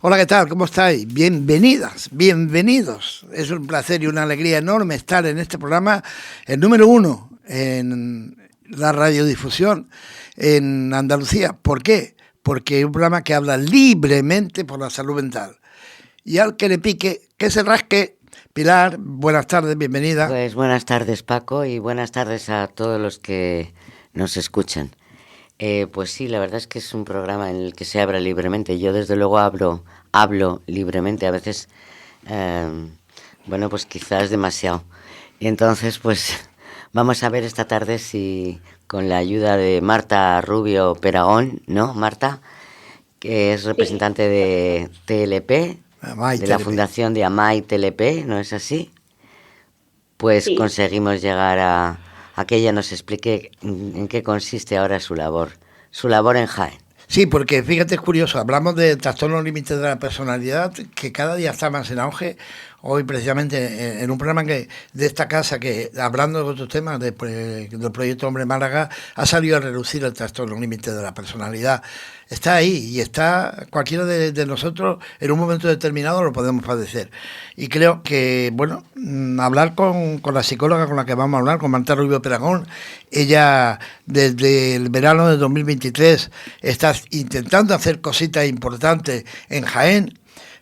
Hola, ¿qué tal? ¿Cómo estáis? Bienvenidas, bienvenidos. Es un placer y una alegría enorme estar en este programa, el número 1 en la radiodifusión en Andalucía. ¿Por qué? Porque es un programa que habla libremente por la salud mental. Y al que le pique, que se rasque. Pilar, buenas tardes, bienvenida. Pues buenas tardes, Paco, y buenas tardes a todos los que nos escuchan. Pues sí, la verdad es que es un programa en el que se habla libremente. Yo desde luego hablo libremente, a veces, bueno, pues quizás demasiado. Y entonces, pues vamos a ver esta tarde si con la ayuda de Marta Rubio Peragón, ¿no, Marta? Que es representante de TLP, de la Fundación de Amai TLP, ¿no es así? Pues sí, conseguimos llegar a que ella nos explique en qué consiste ahora su labor en Jaén. Sí, porque fíjate, es curioso, hablamos de trastornos límites de la personalidad, que cada día está más en auge. Hoy precisamente en un programa de esta casa, que hablando de otros temas del proyecto Hombre Málaga, ha salido a reducir el trastorno límite de la personalidad. Está ahí y está cualquiera de nosotros en un momento determinado lo podemos padecer. Y creo que, bueno, hablar con la psicóloga con la que vamos a hablar, con Marta Rubio Peragón, ella desde el verano de 2023 está intentando hacer cositas importantes en Jaén,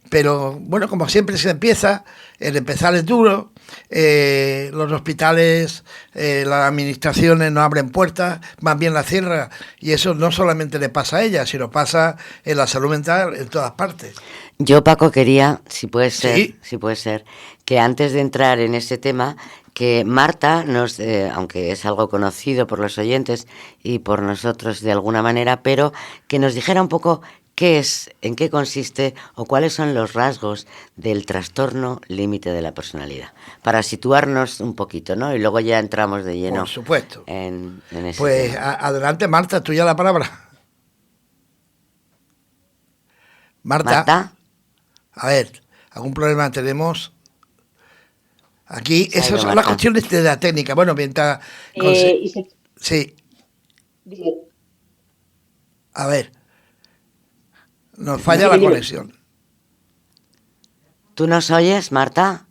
pero bueno, como siempre se empieza, el empezar es duro, los hospitales, las administraciones no abren puertas, más bien las cierran, y eso no solamente le pasa a ella, sino pasa en la salud mental en todas partes. Yo, Paco, quería, si puede ser, que antes de entrar en ese tema, que Marta nos, aunque es algo conocido por los oyentes y por nosotros de alguna manera, pero que nos dijera un poco qué es, en qué consiste o cuáles son los rasgos del trastorno límite de la personalidad, para situarnos un poquito, ¿no? Y luego ya entramos de lleno. Por supuesto. En ese pues tema. Adelante, Marta, tuya la palabra. Marta. A ver, ¿algún problema tenemos? Aquí, esas son las cuestiones de la técnica. Bueno, mientras... Sí. A ver. Nos falla la conexión. ¿Tú nos oyes, Marta?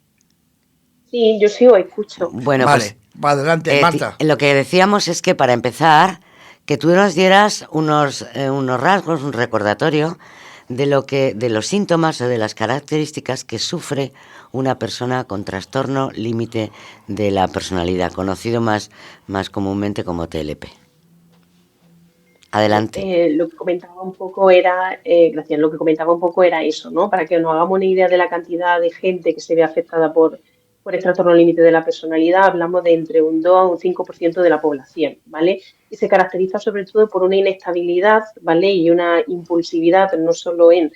Sí, yo sí os escucho. Bueno, vale, pues, adelante, Marta. Lo que decíamos es que para empezar, que tú nos dieras unos rasgos, un recordatorio de los síntomas o de las características que sufre una persona con trastorno límite de la personalidad, conocido más comúnmente como TLP. Adelante. Lo que comentaba un poco era, gracias, lo que comentaba un poco era eso, ¿no? Para que nos hagamos una idea de la cantidad de gente que se ve afectada por el trastorno límite de la personalidad, hablamos de entre un 2 a un 5% de la población, ¿vale? Y se caracteriza sobre todo por una inestabilidad, ¿vale? Y una impulsividad no solo en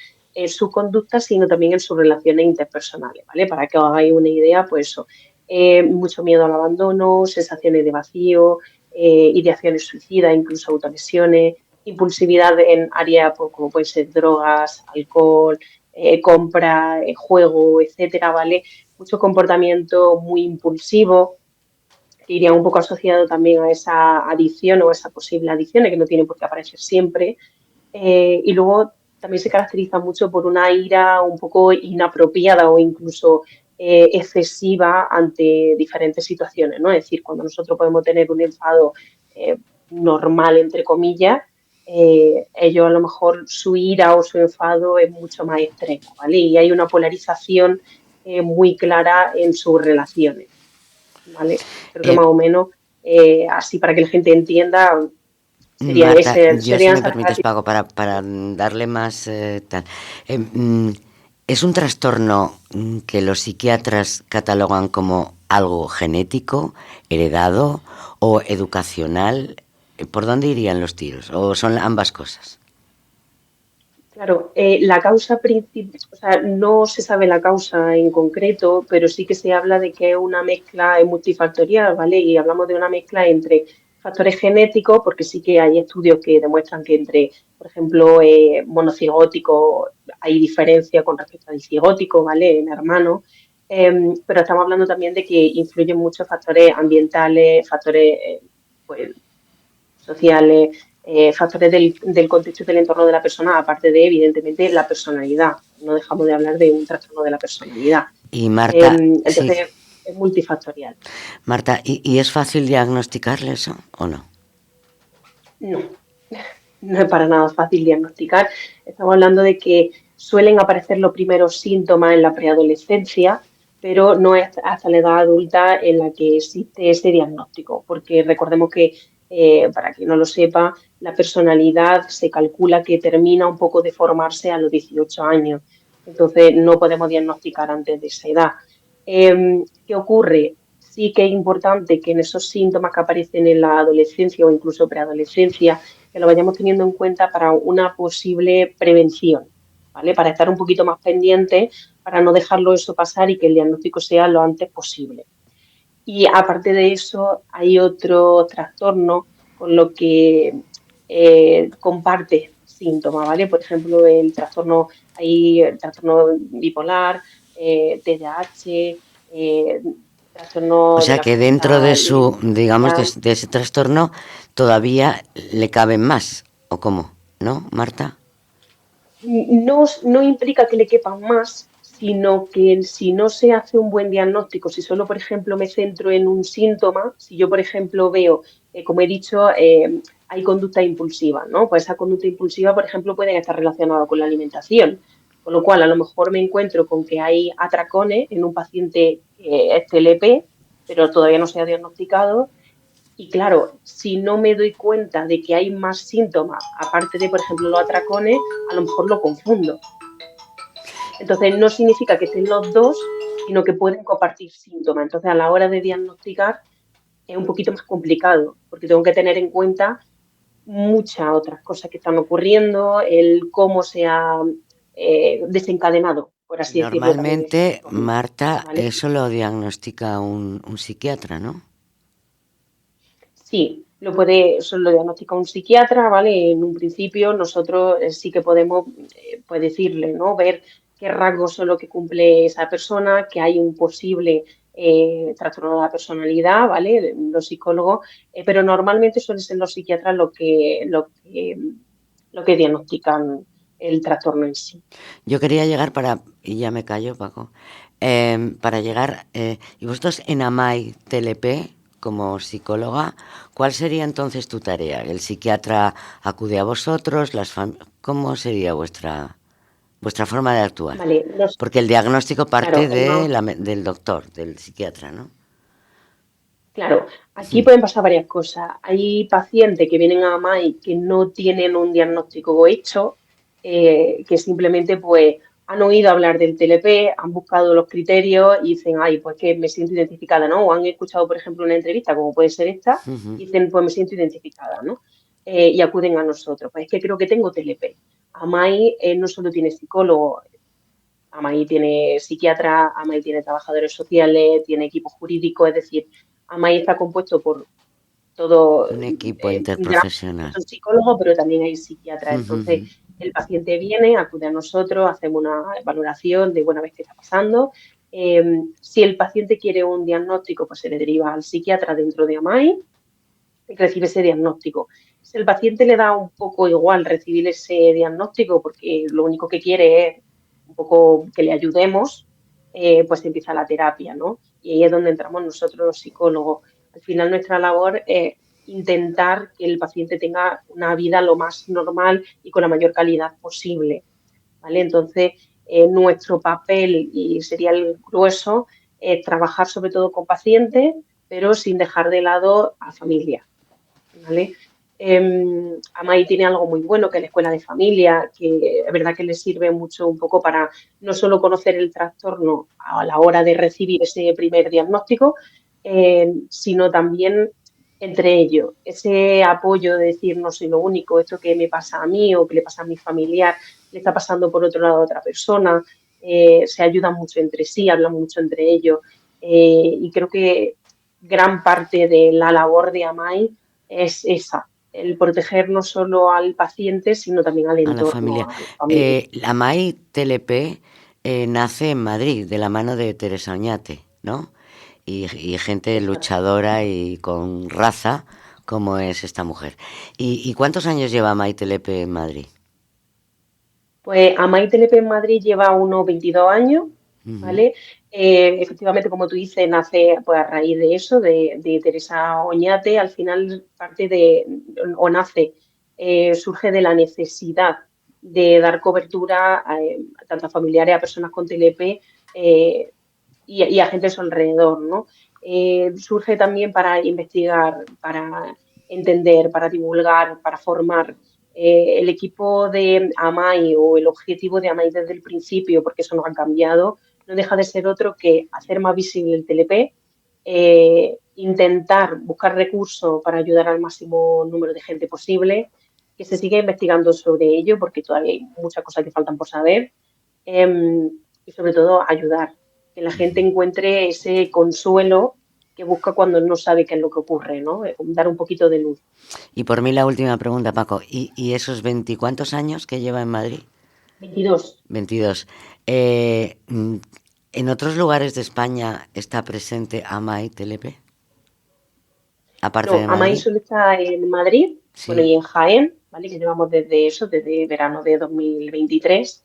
su conducta, sino también en sus relaciones interpersonales, ¿vale? Para que os hagáis una idea, pues eso, mucho miedo al abandono, sensaciones de vacío, ideaciones suicidas, incluso autolesiones, impulsividad en áreas como pueden ser drogas, alcohol, compra, juego, etcétera, ¿vale? Mucho comportamiento muy impulsivo, que iría un poco asociado también a esa adicción o a esa posible adicción, que no tiene por qué aparecer siempre. Y luego también se caracteriza mucho por una ira un poco inapropiada o incluso excesiva ante diferentes situaciones, ¿no? Es decir, cuando nosotros podemos tener un enfado normal, entre comillas, ellos a lo mejor su ira o su enfado es mucho más extremo, ¿vale? Y hay una polarización muy clara en sus relaciones, ¿vale? Creo que más o menos, así para que la gente entienda, sería Marta, yo si me permites, Paco, para darle más tal. ¿Es un trastorno que los psiquiatras catalogan como algo genético, heredado o educacional? ¿Por dónde irían los tiros? ¿O son ambas cosas? Claro, la causa principal, o sea, no se sabe la causa en concreto, pero sí que se habla de que es una mezcla multifactorial, ¿vale? Y hablamos de una mezcla entre factores genéticos, porque sí que hay estudios que demuestran que entre, por ejemplo, monocigóticos hay diferencia con respecto a dicigóticos, ¿vale? En hermanos. Pero estamos hablando también de que influyen muchos factores ambientales, factores pues, sociales, factores del contexto y del entorno de la persona, aparte de, evidentemente, la personalidad. No dejamos de hablar de un trastorno de la personalidad. Y Marta, sí, Entonces, es multifactorial. Marta, ¿y es fácil diagnosticarle eso o no? No, no es para nada fácil diagnosticar. Estamos hablando de que suelen aparecer los primeros síntomas en la preadolescencia, pero no es hasta la edad adulta en la que existe ese diagnóstico, porque recordemos que, para quien no lo sepa, la personalidad se calcula que termina un poco de formarse a los 18 años. Entonces, no podemos diagnosticar antes de esa edad. ¿Qué ocurre? Sí que es importante que en esos síntomas que aparecen en la adolescencia o incluso preadolescencia, que lo vayamos teniendo en cuenta para una posible prevención, ¿vale? Para estar un poquito más pendientes, para no dejarlo eso pasar y que el diagnóstico sea lo antes posible. Y aparte de eso, hay otro trastorno con lo que comparte síntomas, ¿vale? Por ejemplo, hay el trastorno bipolar, TDAH, O trastorno de sea la que dentro conducta de su, digamos, alimentaria. de ese trastorno todavía le caben más, ¿o cómo? ¿No, Marta? No implica que le quepan más, sino que si no se hace un buen diagnóstico, si solo, por ejemplo, me centro en un síntoma, si yo, por ejemplo, veo, como he dicho, hay conducta impulsiva, ¿no? Pues esa conducta impulsiva, por ejemplo, puede estar relacionada con la alimentación, con lo cual a lo mejor me encuentro con que hay atracones en un paciente que es TLP, pero todavía no se ha diagnosticado. Y claro, si no me doy cuenta de que hay más síntomas, aparte de, por ejemplo, los atracones, a lo mejor lo confundo. Entonces, no significa que estén los dos, sino que pueden compartir síntomas. Entonces, a la hora de diagnosticar es un poquito más complicado, porque tengo que tener en cuenta muchas otras cosas que están ocurriendo, el cómo se ha desencadenado, por Y así decirlo, también ese normalmente, trastorno, Marta, ¿vale? eso lo diagnostica un psiquiatra, ¿no? Sí, eso lo diagnostica un psiquiatra, ¿vale? En un principio nosotros sí que podemos pues decirle, ¿no? Ver qué rasgos son los que cumple esa persona, que hay un posible trastorno de la personalidad, ¿vale? Los psicólogos, pero normalmente suelen ser los psiquiatras lo que diagnostican el trastorno en sí. Yo quería llegar para, y ya me callo, Paco, para llegar, y vosotros en AMAI TLP, como psicóloga, ¿cuál sería entonces tu tarea? ¿El psiquiatra acude a vosotros? ¿Cómo sería vuestra forma de actuar? Vale, Porque el diagnóstico parte claro, del doctor, del psiquiatra, ¿no? claro, aquí pueden pasar varias cosas. Hay pacientes que vienen a MAI que no tienen un diagnóstico hecho, que simplemente pues han oído hablar del TLP, han buscado los criterios y dicen, ay, pues que me siento identificada, ¿no? O han escuchado, por ejemplo, una entrevista, como puede ser esta, Ujú. y dicen, pues me siento identificada, ¿no? Y acuden a nosotros. Pues es que creo que tengo TLP. AMAI no solo tiene psicólogo, AMAI tiene psiquiatra, AMAI tiene trabajadores sociales, tiene equipo jurídico, es decir, AMAI está compuesto por todo, Un equipo gran interprofesional. son psicólogos, pero también hay psiquiatras. Ujú, Entonces, ujú. el paciente viene, acude a nosotros, hacemos una valoración de, buena vez qué está pasando. Si el paciente quiere un diagnóstico, pues se le deriva al psiquiatra dentro de AMAI y recibe ese diagnóstico. Si el paciente le da un poco igual recibir ese diagnóstico, porque lo único que quiere es un poco que le ayudemos, pues empieza la terapia, ¿no? Y ahí es donde entramos nosotros los psicólogos. Al final nuestra labor es intentar que el paciente tenga una vida lo más normal y con la mayor calidad posible, ¿vale? Entonces, nuestro papel, y sería el grueso, es trabajar sobre todo con pacientes, pero sin dejar de lado a familia, ¿vale? AMAI tiene algo muy bueno, que es la escuela de familia, que es verdad que le sirve mucho un poco para no solo conocer el trastorno a la hora de recibir ese primer diagnóstico, sino también entre ellos, ese apoyo de decir no soy lo único, esto que me pasa a mí o que le pasa a mi familiar, le está pasando por otro lado a otra persona, se ayudan mucho entre sí, hablan mucho entre ellos, y creo que gran parte de la labor de AMAI es esa, el proteger no solo al paciente, sino también al A la entorno, familia. a la familia. La MAI TLP nace en Madrid, de la mano de Teresa Oñate, ¿no? Y gente Exacto. luchadora y con raza, cómo es esta mujer. ¿Y cuántos años lleva Amai Telepe en Madrid? Pues Amai TLP en Madrid lleva unos 22 años, Ujú. ¿vale? Efectivamente, como tú dices, nace pues, a raíz de eso, de Teresa Oñate. Al final parte de, o nace, surge de la necesidad de dar cobertura tanto a familiares, a personas con TLP y a gente a su alrededor, ¿no? Surge también para investigar, para entender, para divulgar, para formar. El equipo de AMAI o el objetivo de AMAI desde el principio, porque eso no ha cambiado, no deja de ser otro que hacer más visible el TLP, intentar buscar recursos para ayudar al máximo número de gente posible, que se siga investigando sobre ello, porque todavía hay muchas cosas que faltan por saber, y sobre todo ayudar, que la gente encuentre ese consuelo que busca cuando no sabe qué es lo que ocurre, ¿no? Dar un poquito de luz. Y por mí la última pregunta, Paco. ¿Y esos veinticuantos años que lleva en Madrid? 22. 22. ¿En otros lugares de España está presente Amai Telepe? Aparte No, de Amai Madrid. solo está en Madrid, bueno, Sí. y en Jaén, ¿vale? Que llevamos desde eso, desde verano de 2023.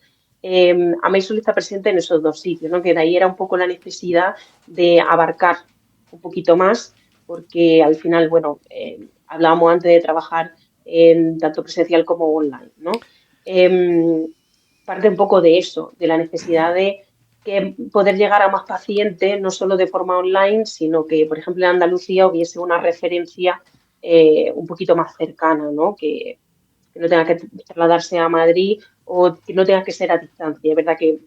Amai solo está presente en esos dos sitios, ¿no? Que de ahí era un poco la necesidad de abarcar un poquito más, porque al final, bueno, hablábamos antes de trabajar en tanto presencial como online, ¿no? Em, Parte un poco de eso, de la necesidad de que poder llegar a más pacientes, no solo de forma online, sino que, por ejemplo, en Andalucía hubiese una referencia un poquito más cercana, ¿no? Que no tenga que trasladarse a Madrid o que no tenga que ser a distancia. Es verdad que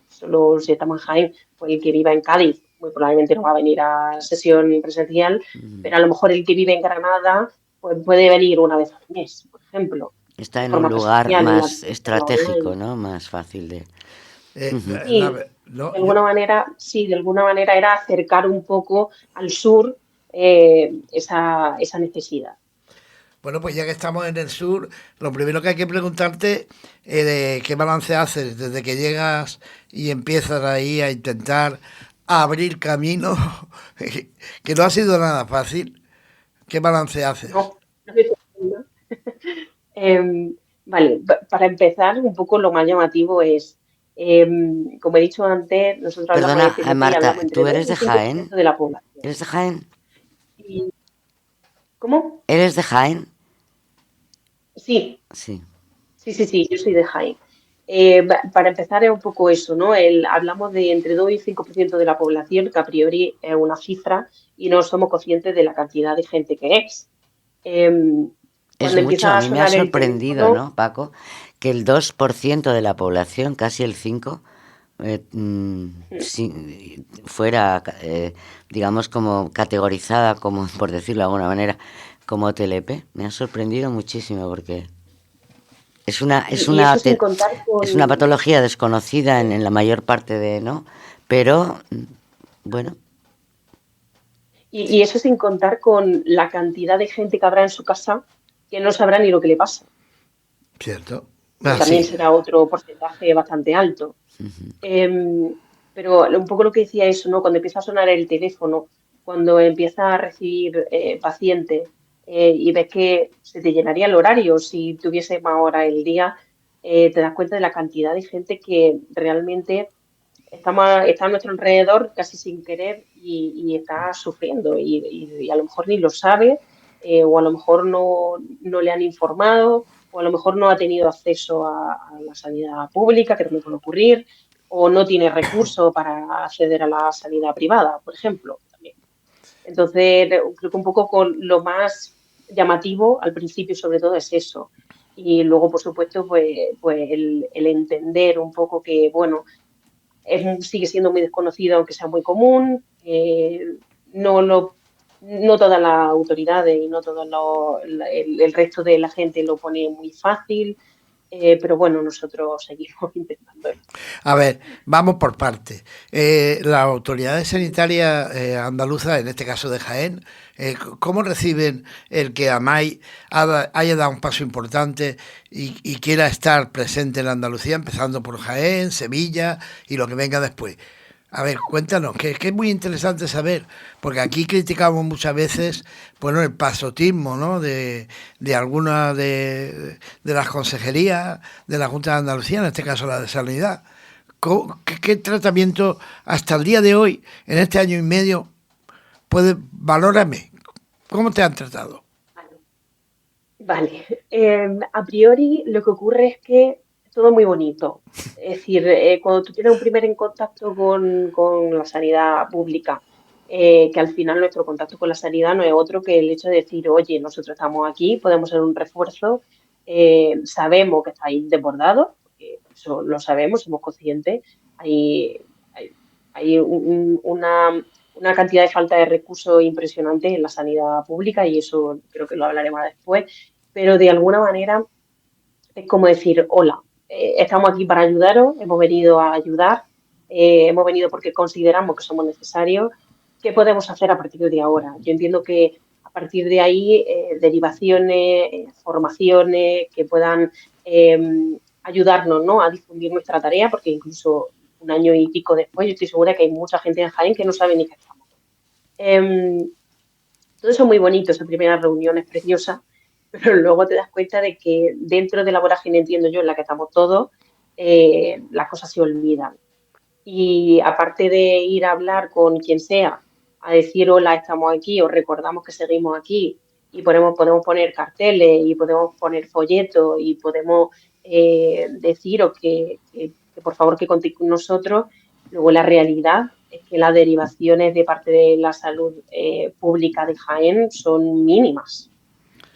solo si estamos en Jaén, pues el que viva en Cádiz muy probablemente no va a venir a sesión presencial, pero a lo mejor el que vive en Granada pues puede venir una vez al mes, por ejemplo, Está de en un forma lugar presencial y la más atención estratégico, online. ¿no? Más fácil de... Eh, Ujú. Sí, no, de alguna manera, sí, de alguna manera era acercar un poco al sur esa necesidad. bueno, pues ya que estamos en el sur, lo primero que hay que preguntarte es qué balance haces desde que llegas y empiezas ahí a intentar abrir camino, que no ha sido nada fácil. ¿Qué balance haces? No, no estoy haciendo. Vale, para empezar, un poco lo más llamativo es, como he dicho antes, nosotros hablamos de Perdona, TLP y Marta, hablamos entre ¿tú 2 eres y de un cinco por Jaén? ciento de la población. ¿Eres de Jaén? Y- ¿Cómo? ¿Eres de Jaén? Sí, Sí. sí, yo soy de Jaén. Para empezar es un poco eso, ¿no? Hablamos de entre 2 y 5% de la población, que a priori es una cifra, y no somos conscientes de la cantidad de gente que es. Em, Es Cuando mucho. A empieza a mí me ha sonar el sorprendido, teléfono, ¿no, Paco? Que el 2% de la población, casi el 5%, fuera, digamos, como categorizada, como por decirlo de alguna manera, como TLP. Me ha sorprendido muchísimo porque es una, es y una, eso sin te- contar es una con, patología desconocida en la mayor parte de, ¿no? Pero, bueno, y eso sin contar con la cantidad de gente que habrá en su casa que no sabrá ni lo que le pasa, ¿Cierto? que también Así. será otro porcentaje bastante alto. Em, pero un poco lo que decía eso, ¿no? Cuando empieza a sonar el teléfono, cuando empieza a recibir pacientes y ves que se te llenaría el horario si tuviese más horas el día, te das cuenta de la cantidad de gente que realmente está a nuestro alrededor casi sin querer y está sufriendo y a lo mejor ni lo sabe o a lo mejor no le han informado o a lo mejor no ha tenido acceso a la sanidad pública, que también puede ocurrir, o no tiene recursos para acceder a la sanidad privada, por ejemplo, también. Entonces, creo que un poco con lo más llamativo al principio sobre todo es eso. Y luego, por supuesto, pues el entender un poco que, bueno, sigue siendo muy desconocido, aunque sea muy común. No, no todas las autoridades y no todo el resto de la gente lo pone muy fácil, pero bueno, nosotros seguimos intentándolo. A ver, vamos por partes. Las autoridades sanitarias andaluzas, en este caso de Jaén, ¿cómo reciben el que AMAI haya dado un paso importante y quiera estar presente en la Andalucía, empezando por Jaén, Sevilla y lo que venga después? A ver, cuéntanos, que es muy interesante saber, porque aquí criticamos muchas veces, bueno, el pasotismo, ¿no? De algunas de las consejerías de la Junta de Andalucía, en este caso la de Sanidad. ¿Qué tratamiento hasta el día de hoy, en este año y medio, valórame? ¿Cómo te han tratado? Vale, a priori lo que ocurre es que es todo muy bonito. Es decir, cuando tú tienes un primer en contacto con la sanidad pública, que al final nuestro contacto con la sanidad no es otro que el hecho de decir, oye, nosotros estamos aquí, podemos ser un refuerzo, sabemos que estáis desbordados, porque eso lo sabemos, somos conscientes, hay, hay, hay una cantidad de falta de recursos impresionante en la sanidad pública y eso creo que lo hablaremos después, pero de alguna manera es como decir, hola, estamos aquí para ayudaros, hemos venido a ayudar, hemos venido porque consideramos que somos necesarios. ¿Qué podemos hacer a partir de ahora? Yo entiendo que a partir de ahí, derivaciones, formaciones que puedan ayudarnos, ¿no?, a difundir nuestra tarea, porque incluso un año y pico después, yo estoy segura que hay mucha gente en Jaén que no sabe ni qué estamos. Todo eso es muy bonito, esa primera reunión es preciosa, pero luego te das cuenta de que dentro de la vorágine, entiendo yo, en la que estamos todos, las cosas se olvidan. Y aparte de ir a hablar con quien sea, a decir hola, estamos aquí, os recordamos que seguimos aquí, y podemos poner carteles, y podemos poner folletos, y podemos deciros que por favor que contéis con nosotros, luego la realidad es que las derivaciones de parte de la salud pública de Jaén son mínimas,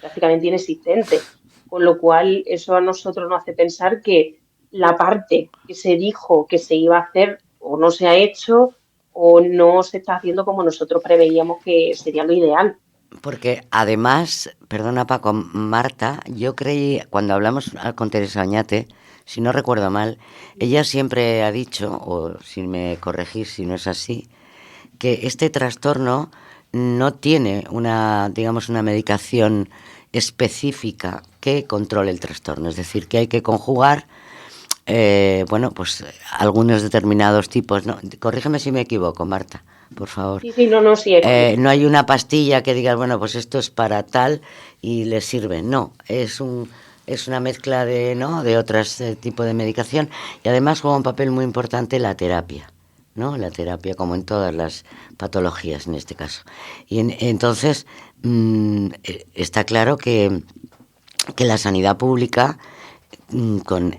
prácticamente inexistentes, con lo cual eso a nosotros nos hace pensar que la parte que se dijo que se iba a hacer o no se ha hecho o no se está haciendo como nosotros preveíamos que sería lo ideal. Porque además, perdona Paco, Marta, yo creí, cuando hablamos con Teresa Oñate, si no recuerdo mal, ella siempre ha dicho, o si me corregís si no es así, que este trastorno no tiene una, digamos, una medicación específica que controle el trastorno. Es decir, que hay que conjugar, bueno, pues algunos determinados tipos. No, corrígeme si me equivoco, Marta, por favor. Sí, sí, no, no, sí, es correcto. No hay una pastilla que digas, bueno, pues esto es para tal y le sirve. No, es una mezcla de, ¿no?, de otros tipos de medicación, y además juega un papel muy importante la terapia, ¿no? La terapia, como en todas las patologías en este caso. Y entonces está claro que la sanidad pública con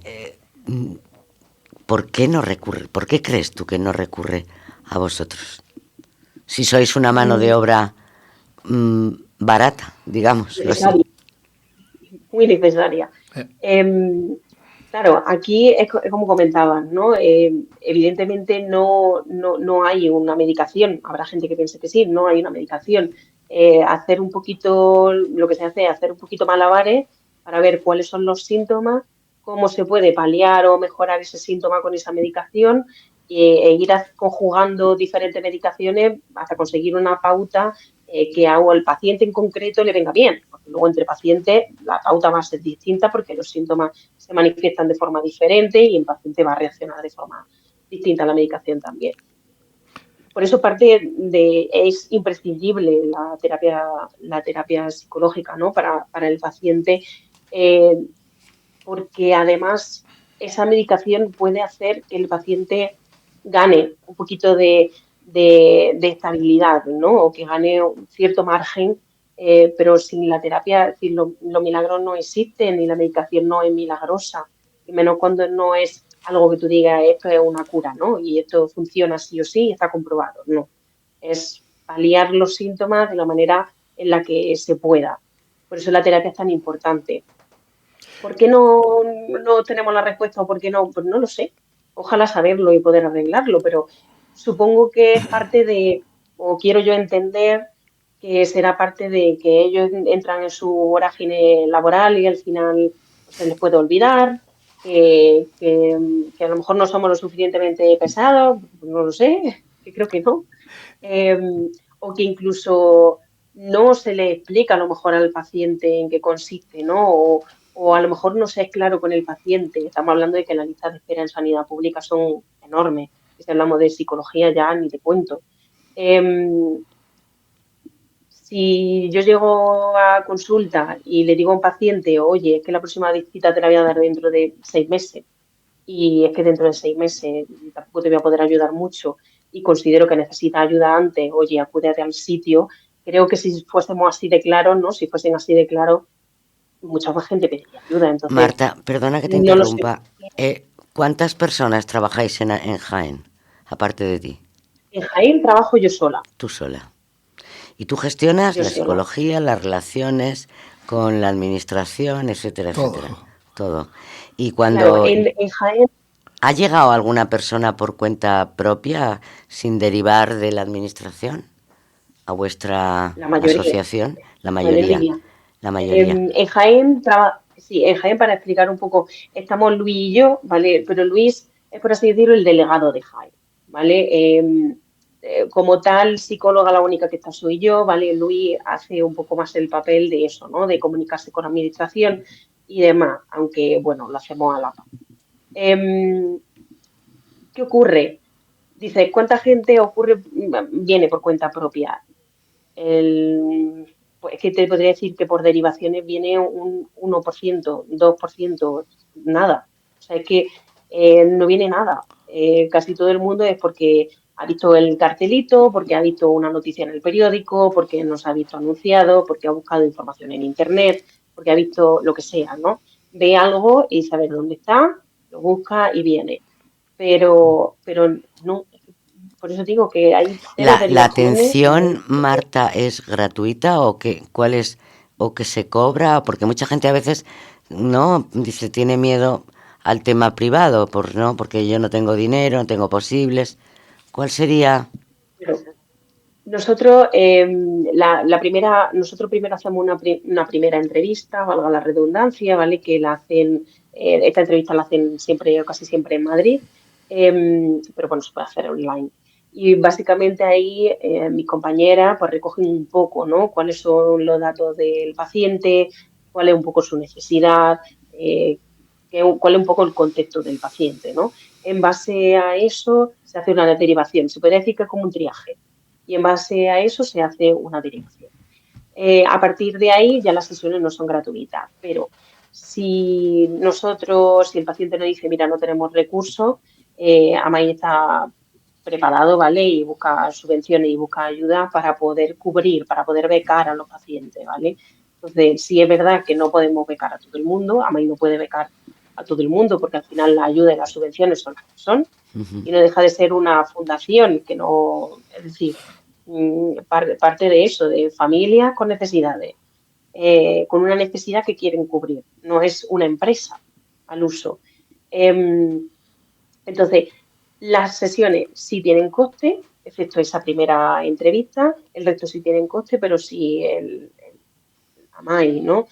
¿por qué no recurre? ¿Por qué crees tú que no recurre a vosotros? Si sois una mano de obra barata, digámoslo así. Necesaria, muy necesaria. Eh, Claro, aquí es como comentaban, ¿no? Evidentemente no hay una medicación. Habrá gente que piense que sí, no hay una medicación. Hacer un poquito, lo que se hace es hacer un poquito malabares para ver cuáles son los síntomas, cómo se puede paliar o mejorar ese síntoma con esa medicación, e ir conjugando diferentes medicaciones hasta conseguir una pauta que al paciente en concreto le venga bien. Porque luego entre pacientes la pauta va a ser distinta porque los síntomas se manifiestan de forma diferente y el paciente va a reaccionar de forma distinta a la medicación también. Por eso es imprescindible la terapia psicológica, ¿no?, para el paciente, porque además esa medicación puede hacer que el paciente gane un poquito de estabilidad, ¿no?, o que gane un cierto margen, pero sin la terapia, es decir, los milagros no existen y la medicación no es milagrosa, y menos cuando no es algo que tú digas, esto es una cura, ¿no?, y esto funciona sí o sí, está comprobado. No, es paliar los síntomas de la manera en la que se pueda. Por eso la terapia es tan importante. ¿Por qué no tenemos la respuesta o por qué no? Pues no lo sé. Ojalá saberlo y poder arreglarlo, pero supongo que es parte de, o quiero yo entender, que será parte de que ellos entran en su vorágine laboral y al final pues, se les puede olvidar, que a lo mejor no somos lo suficientemente pesados, pues no lo sé, que creo que no. Eh, o que incluso no se le explica a lo mejor al paciente en qué consiste, ¿no? O a lo mejor no se es claro con el paciente. Estamos hablando de que las listas de espera en sanidad pública son enormes. Si hablamos de psicología ya ni te cuento. Em, si yo llego a consulta y le digo a un paciente, oye, es que la próxima visita te la voy a dar dentro de 6 meses, y es que dentro de 6 meses tampoco te voy a poder ayudar mucho y considero que necesitas ayuda antes, oye, acúdete al sitio. Creo que si fuésemos así de claros, ¿no? Si fuesen así de claros, mucha más gente pediría ayuda. Entonces, Marta, perdona que te no lo sé. interrumpa. ¿Cuántas personas trabajáis en Jaén, aparte de ti? En Jaén trabajo yo sola, Tú sola. Y tú gestionas yo la sola. psicología, las relaciones con la administración, etcétera, Todo. etcétera. Todo. Y Claro, cuando en Jaén, ha llegado alguna persona por cuenta propia sin derivar de la administración a vuestra la mayoría, asociación, la la mayoría, mayoría. la mayoría. En Jaén, sí, en Jaén, para explicar un poco, estamos Luis y yo, ¿vale? Pero Luis es, por así decirlo, el delegado de Jaén, ¿vale? Como tal, psicóloga, la única que está soy yo, ¿vale? Luis hace un poco más el papel de eso, ¿no? De comunicarse con la administración y demás, aunque, bueno, lo hacemos a la par. Em, ¿Qué ocurre? Dice, ¿cuánta gente viene por cuenta propia? Pues es que te podría decir que por derivaciones viene un 1%, 2%, nada. O sea, es que no viene nada. Casi todo el mundo es porque ha visto el cartelito, porque ha visto una noticia en el periódico, porque nos ha visto anunciado, porque ha buscado información en internet, porque ha visto lo que sea, ¿no? Ve algo y sabe dónde está, lo busca y viene. Pero no, por eso digo que hay cero La derivaciones. atención, Marta, es gratuita o cuál es o que se cobra? Porque mucha gente a veces no dice tiene miedo al tema privado, porque yo no tengo dinero, no tengo posibles. ¿Cuál sería? Pero nosotros, nosotros primero hacemos una primera entrevista, valga la redundancia, ¿vale? Que la hacen, esta entrevista la hacen siempre, casi siempre en Madrid, pero bueno, se puede hacer online. Y básicamente ahí mis compañeras pues recogen un poco, ¿no? Cuáles son los datos del paciente, cuál es un poco su necesidad, cuál es un poco el contexto del paciente, ¿no? En base a eso se hace una derivación. Se puede decir que es como un triaje y en base a eso se hace una derivación. A partir de ahí ya las sesiones no son gratuitas, pero si el paciente nos dice, mira, no tenemos recursos, AMAI está preparado, ¿vale? Y busca subvenciones y busca ayuda para poder cubrir, para poder becar a los pacientes, ¿vale? Entonces, sí es verdad que no podemos becar a todo el mundo, AMAI no puede becar a todo el mundo porque al final la ayuda y las subvenciones son las que son, y no deja de ser una fundación que no, es decir, parte de eso, de familias con necesidades, con una necesidad que quieren cubrir, no es una empresa al uso. Entonces, las sesiones sí tienen coste, excepto esa primera entrevista, el resto sí tienen coste, pero si el AMAI, ¿no?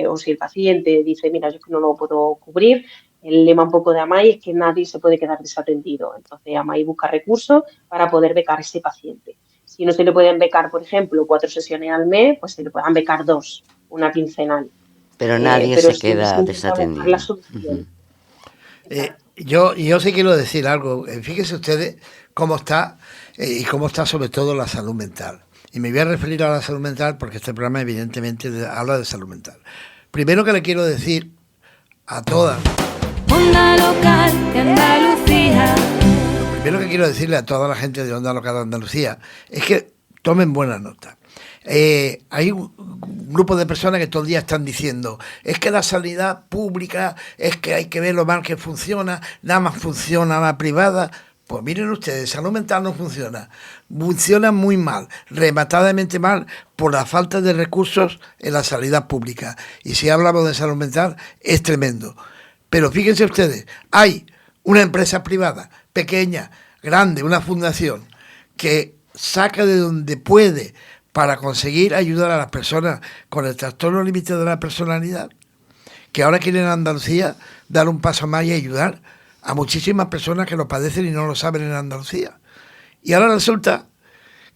O si el paciente dice, mira, yo es que no lo puedo cubrir, el lema un poco de AMAI es que nadie se puede quedar desatendido. Entonces, AMAI busca recursos para poder becar a ese paciente. Si no se le pueden becar, por ejemplo, 4 sesiones al mes, pues se le puedan becar 2, una quincenal. Pero nadie Pero se siempre se queda intenta buscar la desatendido. solución. Yo sí quiero decir algo. Fíjense ustedes cómo está y cómo está sobre todo la salud mental. Y me voy a referir a la salud mental porque este programa evidentemente habla de salud mental. Primero que le quiero decir a todas. Onda Local de Andalucía. Lo primero que quiero decirle a toda la gente de Onda Local de Andalucía es que tomen buena nota. Hay un grupo de personas que todo el día están diciendo es que la sanidad pública, es que hay que ver lo mal que funciona, nada más funciona la privada. Pues miren ustedes, salud mental no funciona muy mal, rematadamente mal por la falta de recursos en la sanidad pública. Y si hablamos de salud mental es tremendo. Pero fíjense ustedes, hay una empresa privada, pequeña, grande, una fundación, que saca de donde puede para conseguir ayudar a las personas con el trastorno límite de la personalidad, que ahora quieren en Andalucía dar un paso más y ayudar a muchísimas personas que lo padecen y no lo saben en Andalucía. Y ahora resulta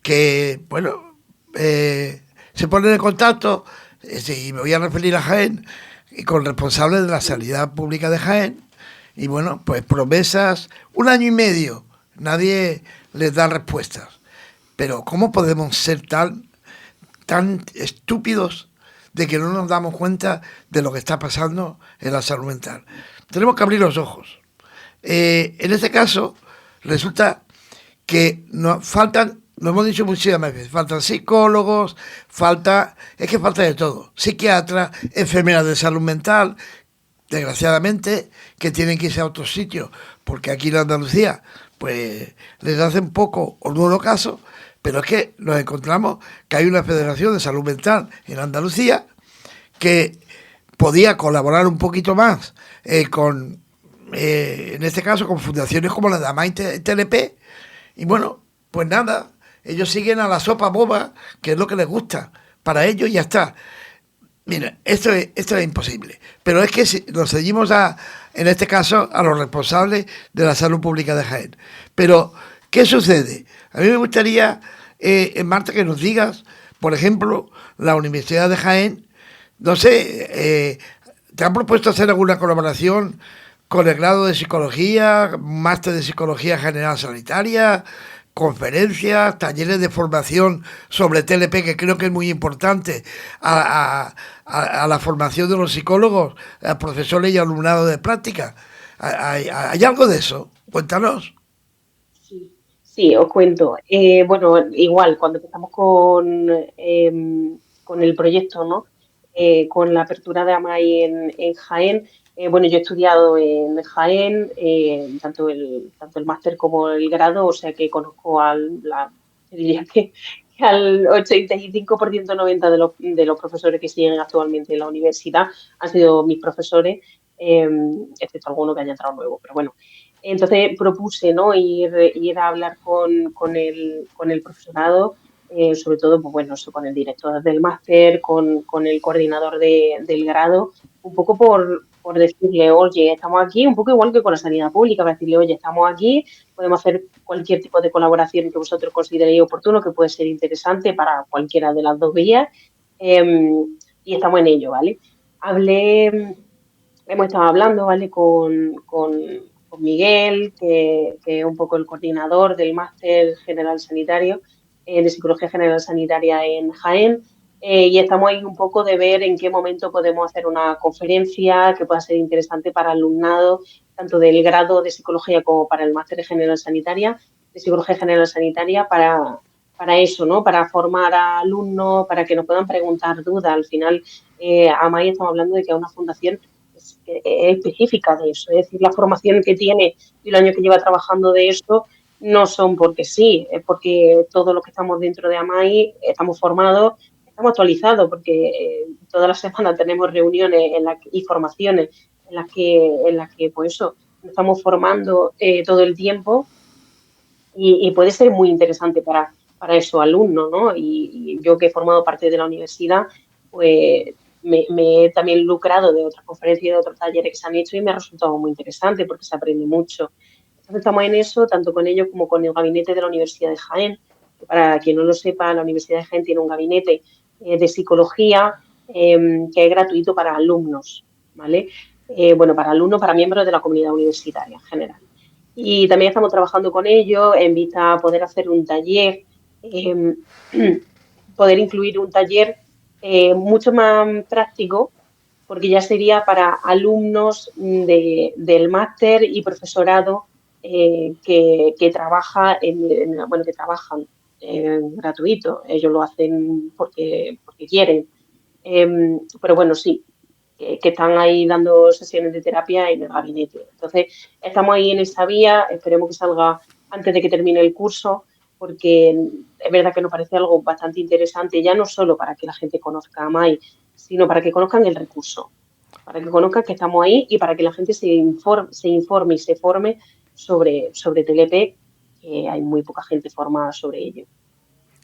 que, bueno, se ponen en contacto, y me voy a referir a Jaén, con responsables de la sanidad pública de Jaén, y bueno, pues promesas, 1 año y medio, nadie les da respuestas. Pero ¿cómo podemos ser tan estúpidos de que no nos damos cuenta de lo que está pasando en la salud mental? Tenemos que abrir los ojos. En este caso, resulta que nos faltan, lo hemos dicho muchísimas veces, faltan psicólogos, falta de todo, psiquiatras, enfermeras de salud mental, desgraciadamente, que tienen que irse a otros sitios, porque aquí en Andalucía, pues les hacen poco o nulo caso, pero es que nos encontramos que hay una federación de salud mental en Andalucía que podía colaborar un poquito más en este caso, con fundaciones como la de AMAI TLP, y bueno, pues nada, ellos siguen a la sopa boba, que es lo que les gusta, para ellos ya está. Mira, esto es imposible, pero es que si nos seguimos en este caso, a los responsables de la salud pública de Jaén. Pero, ¿qué sucede? A mí me gustaría, Marta, que nos digas, por ejemplo, la Universidad de Jaén, no sé, ¿te han propuesto hacer alguna colaboración con el grado de psicología, máster de psicología general sanitaria, conferencias, talleres de formación sobre TLP, que creo que es muy importante, a la formación de los psicólogos, a profesores y alumnado de práctica? ¿Hay algo de eso? Cuéntanos. Sí, os cuento. Bueno, igual, cuando empezamos con el proyecto, ¿no? Con la apertura de AMAI en Jaén, bueno, yo he estudiado en Jaén, tanto el máster como el grado, o sea que conozco diría que al 85%, 90% de los profesores que siguen actualmente en la universidad han sido mis profesores, excepto alguno que haya entrado nuevo, pero bueno. Entonces propuse, ¿no? ir a hablar con el profesorado, sobre todo, pues bueno, eso, con el director del máster, con el coordinador del grado, un poco por decirle, oye, estamos aquí, un poco igual que con la sanidad pública, para decirle, oye, estamos aquí, podemos hacer cualquier tipo de colaboración que vosotros consideréis oportuno, que puede ser interesante para cualquiera de las dos vías, y estamos en ello, ¿vale? Hemos estado hablando, ¿vale? Con Miguel, que es un poco el coordinador del máster general sanitario, de psicología general sanitaria en Jaén, y estamos ahí un poco de ver en qué momento podemos hacer una conferencia que pueda ser interesante para alumnado, tanto del grado de psicología como para el máster de psicología general sanitaria, para eso, ¿no? Para formar a alumnos, para que nos puedan preguntar dudas. Al final, AMAI estamos hablando de que es una fundación específica de eso, es decir, la formación que tiene y el año que lleva trabajando de eso no son porque sí, es porque todos los que estamos dentro de AMAI estamos formados, estamos actualizados, porque todas las semanas tenemos reuniones y formaciones en las que pues eso, nos estamos formando todo el tiempo y puede ser muy interesante para esos alumnos, ¿no? Y yo que he formado parte de la universidad, pues me he también lucrado de otras conferencias y de otros talleres que se han hecho y me ha resultado muy interesante porque se aprende mucho. Entonces estamos en eso, tanto con ellos como con el gabinete de la Universidad de Jaén. Que para quien no lo sepa, la Universidad de Jaén tiene un gabinete de psicología que es gratuito para alumnos, ¿vale? Bueno, para alumnos, para miembros de la comunidad universitaria en general. Y también estamos trabajando con ellos en vista a poder hacer un taller, poder incluir un taller mucho más práctico, porque ya sería para alumnos del máster y profesorado que trabaja que trabajan gratuito. Ellos lo hacen porque quieren. Pero bueno, sí, que están ahí dando sesiones de terapia en el gabinete. Entonces, estamos ahí en esa vía, esperemos que salga antes de que termine el curso, porque es verdad que nos parece algo bastante interesante, ya no solo para que la gente conozca a MAI, sino para que conozcan el recurso, para que conozcan que estamos ahí y para que la gente se informe y se forme sobre TLP, que hay muy poca gente formada sobre ello.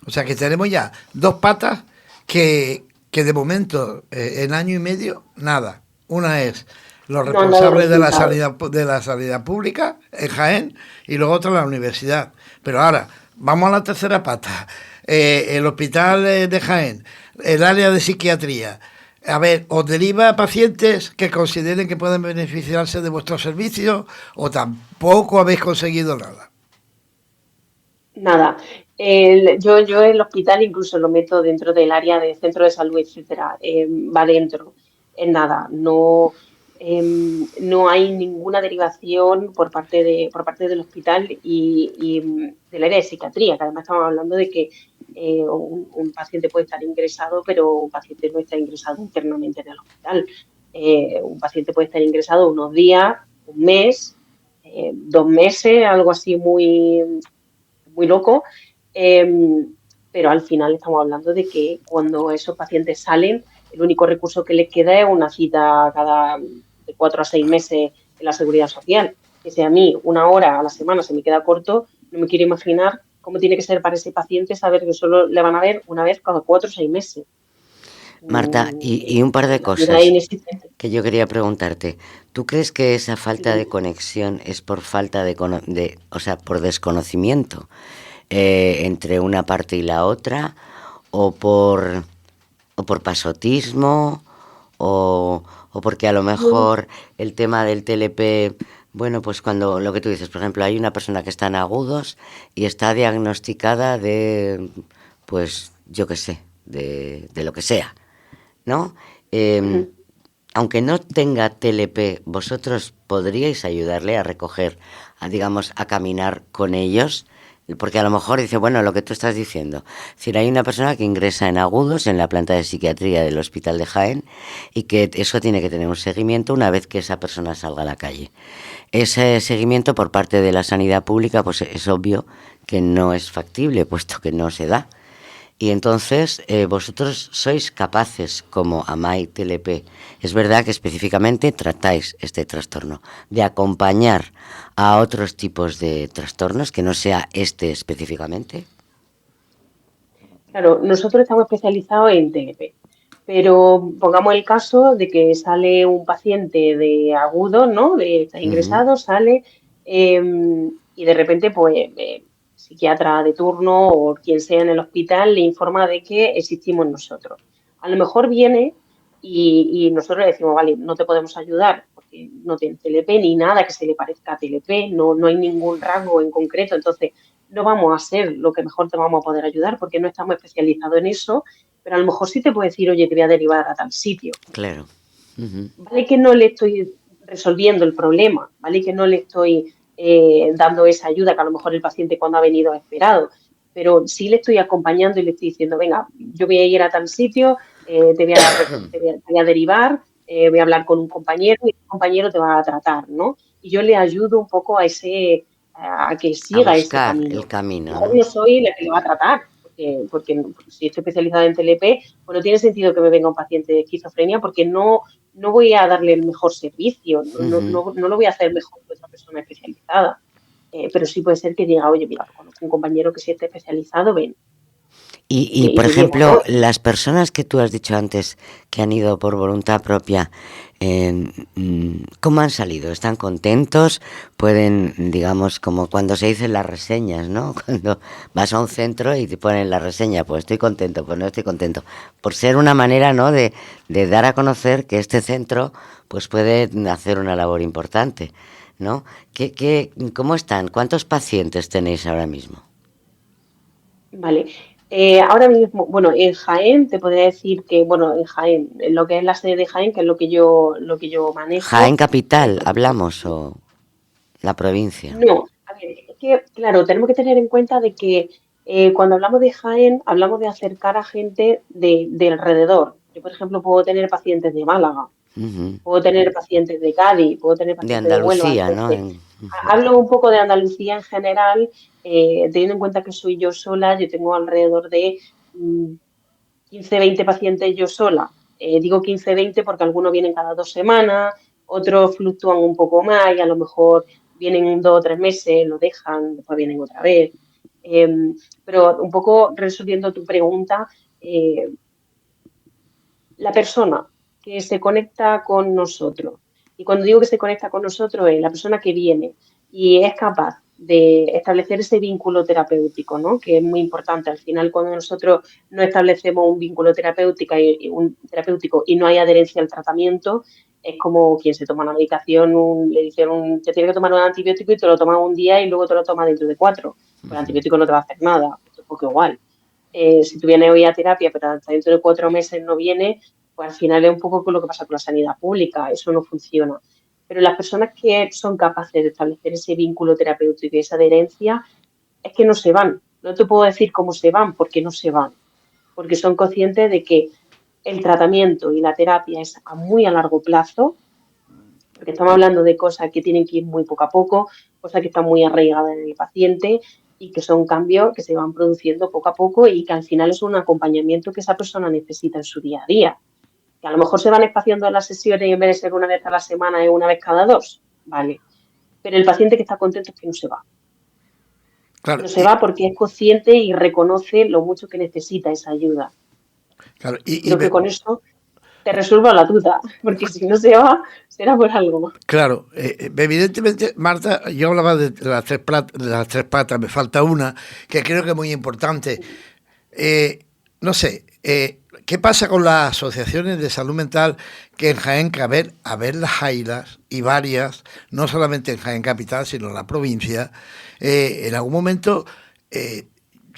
O sea que tenemos ya dos patas que de momento, en año y medio, nada. Una es los responsables de la sanidad pública en Jaén y luego otra la universidad. Pero ahora, vamos a la tercera pata. El hospital de Jaén, el área de psiquiatría. A ver, ¿os deriva a pacientes que consideren que pueden beneficiarse de vuestros servicios o tampoco habéis conseguido nada? Nada. Yo el hospital incluso lo meto dentro del área de centro de salud, etcétera. Va dentro. En nada. No, no hay ninguna derivación por parte del hospital y del área de psiquiatría, que además estamos hablando de que un paciente puede estar ingresado, pero un paciente no está ingresado internamente en el hospital. Un paciente puede estar ingresado unos días, un mes, 2 meses, algo así muy loco, pero al final estamos hablando de que cuando esos pacientes salen, el único recurso que les queda es una cita cada de 4 a 6 meses en la seguridad social. Que si a mí 1 hora a la semana se me queda corto, no me quiero imaginar cómo tiene que ser para ese paciente saber que solo le van a ver una vez cada 4 o 6 meses. Marta, y un par de La ayuda es cosas inexistente. que yo quería preguntarte. ¿Tú crees que esa falta de conexión es por falta o sea, por desconocimiento entre una parte y la otra, o por pasotismo, o porque a lo mejor el tema del TLP, bueno, pues cuando lo que tú dices, por ejemplo, hay una persona que está en agudos y está diagnosticada de, pues, yo qué sé, de lo que sea, ¿no? Eh, Ujú. Aunque no tenga TLP, ¿vosotros podríais ayudarle a recoger, digamos, a caminar con ellos? Porque a lo mejor dice, bueno, lo que tú estás diciendo. Es decir, hay una persona que ingresa en agudos en la planta de psiquiatría del Hospital de Jaén y que eso tiene que tener un seguimiento una vez que esa persona salga a la calle. Ese seguimiento por parte de la sanidad pública, pues es obvio que no es factible, puesto que no se da. Y entonces vosotros sois capaces, como AMAI TLP, es verdad que específicamente tratáis este trastorno, de acompañar a otros tipos de trastornos, que no sea este específicamente. Claro, nosotros estamos especializados en TLP, pero pongamos el caso de que sale un paciente de agudo, ¿no? Está Ujú. ingresado, sale y de repente, pues, psiquiatra de turno o quien sea en el hospital le informa de que existimos nosotros. A lo mejor viene y nosotros le decimos, vale, no te podemos ayudar porque no tiene TLP ni nada que se le parezca a TLP, no hay ningún rango en concreto, entonces no vamos a ser lo que mejor te vamos a poder ayudar porque no estamos especializados en eso, pero a lo mejor sí te puedo decir, oye, te voy a derivar a tal sitio. Claro. Ujú. Vale que no le estoy resolviendo el problema, vale que no le estoy dando esa ayuda que a lo mejor el paciente cuando ha venido ha esperado, pero sí le estoy acompañando y le estoy diciendo, venga, yo voy a ir a tal sitio, te voy a derivar, voy a hablar con un compañero y el compañero te va a tratar, ¿no? Y yo le ayudo un poco a que A siga ese buscar el camino. A camino, lo mejor ¿no? no soy la que le va a tratar, porque si estoy especializada en TLP, pues no tiene sentido que me venga un paciente de esquizofrenia porque no voy a darle el mejor servicio, Ujú. no lo voy a hacer mejor que otra persona especializada. Pero sí puede ser que diga, oye, mira, conozco un compañero que sí está especializado, ven, Por y llego, ¿no? ejemplo, las personas que tú has dicho antes que han ido por voluntad propia, ¿cómo han salido? ¿Están contentos? Pueden, digamos, como cuando se dicen las reseñas, ¿no? Cuando vas a un centro y te ponen la reseña, pues estoy contento, pues no estoy contento. Por ser una manera, ¿no? De dar a conocer que este centro, pues puede hacer una labor importante, ¿no? ¿Cómo están? ¿Cuántos pacientes tenéis ahora mismo? Vale. Ahora mismo, bueno, en Jaén te podría decir que, bueno, en Jaén, en lo que es la sede de Jaén, que es lo que yo manejo, ¿Jaén capital, pues hablamos, o la provincia? no, a ver, es que, claro, tenemos que tener en cuenta de que cuando hablamos de Jaén, hablamos de acercar a gente de alrededor. Yo, por ejemplo, puedo tener pacientes de Málaga, Ujú. puedo tener pacientes de Cádiz, puedo tener De pacientes de Huelva. Andalucía, ¿no? Entonces, Ujú. hablo un poco de Andalucía en general, teniendo en cuenta que soy yo sola, yo tengo alrededor de 15, 20 pacientes yo sola. Digo 15, 20 porque algunos vienen cada 2 semanas, otros fluctúan un poco más y a lo mejor vienen 2 o 3 meses, lo dejan, después vienen otra vez. Pero un poco resolviendo tu pregunta, eh, la persona que se conecta con nosotros, y cuando digo que se conecta con nosotros es la persona que viene y es capaz de establecer ese vínculo terapéutico, ¿no? Que es muy importante. Al final, cuando nosotros no establecemos un vínculo terapéutico y no hay adherencia al tratamiento, es como quien se toma una medicación, le dijeron te tiene que tomar un antibiótico y te lo toma un día y luego te lo toma dentro de 4. Pues el antibiótico no te va a hacer nada, es un poco igual. Si tú vienes hoy a terapia, pero hasta dentro de 4 meses no viene, pues al final es un poco con lo que pasa con la sanidad pública, eso no funciona. Pero las personas que son capaces de establecer ese vínculo terapéutico y esa adherencia, es que no se van. No te puedo decir cómo se van, porque no se van. Porque son conscientes de que el tratamiento y la terapia es a muy a largo plazo, porque estamos hablando de cosas que tienen que ir muy poco a poco, cosas que están muy arraigadas en el paciente y que son cambios que se van produciendo poco a poco y que al final es un acompañamiento que esa persona necesita en su día a día. Que a lo mejor se van espaciando las sesiones y en vez de ser una vez a la semana es una vez cada 2, vale. Pero el paciente que está contento es que no se va. Claro, No se va porque es consciente y reconoce lo mucho que necesita esa ayuda. claro, Y creo que con eso te resuelvo la duda, porque si no se va, será por algo. claro, evidentemente, Marta, yo hablaba de las tres patas, me falta una, que creo que es muy importante. No sé, ¿qué pasa con las asociaciones de salud mental que en Jaén, que a ver las haylas y varias, no solamente en Jaén Capital, sino en la provincia, en algún momento,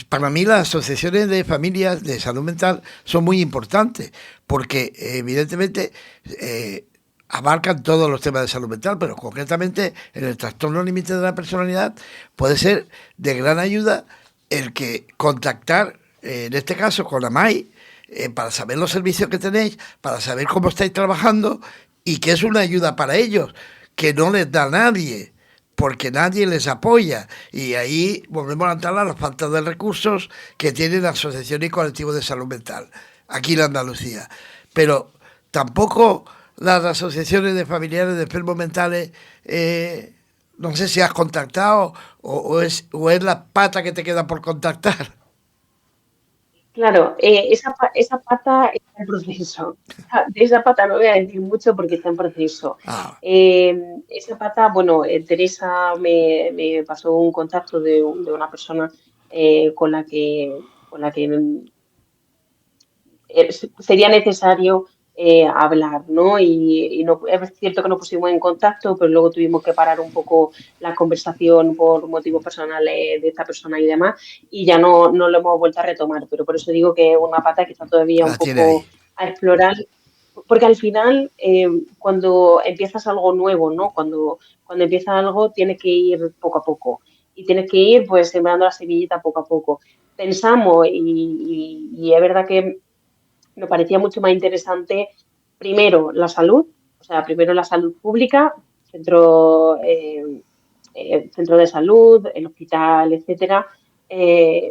para mí las asociaciones de familias de salud mental son muy importantes, porque evidentemente abarcan todos los temas de salud mental, pero concretamente en el trastorno límite de la personalidad puede ser de gran ayuda el que contactar, en este caso con AMAI, para saber los servicios que tenéis, para saber cómo estáis trabajando y que es una ayuda para ellos, que no les da nadie, porque nadie les apoya. Y ahí volvemos a entrar a la falta de recursos que tienen la asociación y colectivos de salud mental, aquí en Andalucía. Pero tampoco las asociaciones de familiares de enfermos mentales, no sé si has contactado o es la pata que te queda por contactar. Claro, esa pata está en proceso. De esa pata no voy a decir mucho porque está en proceso. Ah, Esa pata, bueno, Teresa me pasó un contacto de una persona con la que sería necesario hablar, ¿no? Y no, es cierto que nos pusimos en contacto, pero luego tuvimos que parar un poco la conversación por motivos personales de esta persona y demás, y ya no lo hemos vuelto a retomar, pero por eso digo que es una pata que está todavía un la tiene poco ahí. a explorar, porque al final, cuando empiezas algo nuevo, ¿no? Cuando empiezas algo, tienes que ir poco a poco, y tienes que ir, pues, sembrando la semillita poco a poco. Pensamos, y es verdad que me parecía mucho más interesante, primero, la salud, o sea, primero la salud pública, centro, centro de salud, el hospital, etcétera.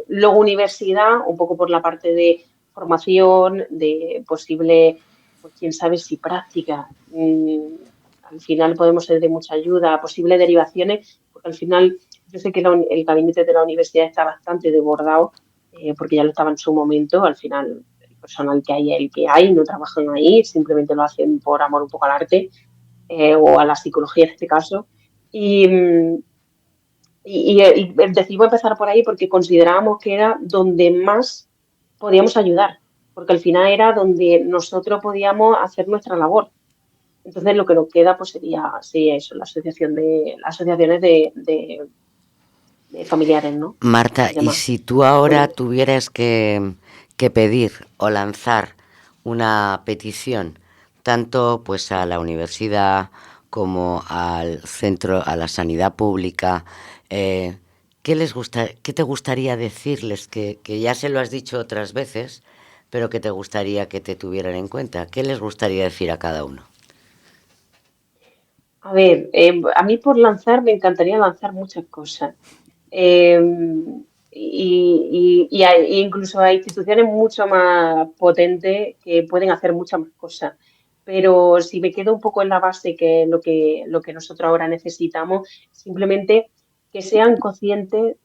Luego universidad, un poco por la parte de formación, de posible, pues quién sabe si práctica. Al final podemos ser de mucha ayuda, posibles derivaciones, porque al final yo sé que el gabinete de la universidad está bastante desbordado, porque ya lo estaba en su momento, al final personal que hay el que hay, no trabajan ahí, simplemente lo hacen por amor un poco al arte o a la psicología en este caso. Y, y decidimos empezar por ahí porque considerábamos que era donde más podíamos ayudar, porque al final era donde nosotros podíamos hacer nuestra labor. Entonces lo que nos queda pues sería eso, las asociaciones de familiares, ¿no? Marta, Y y demás. si tú ahora tuvieras que pedir o lanzar una petición, tanto pues a la universidad como al centro, a la sanidad pública, ¿qué te gustaría decirles? Que ya se lo has dicho otras veces, pero que te gustaría que te tuvieran en cuenta. ¿Qué les gustaría decir a cada uno? A ver, a mí por lanzar me encantaría lanzar muchas cosas. Eh, incluso hay instituciones mucho más potentes que pueden hacer muchas más cosas. Pero si me quedo un poco en la base, que es lo que nosotros ahora necesitamos, simplemente que sean conscientes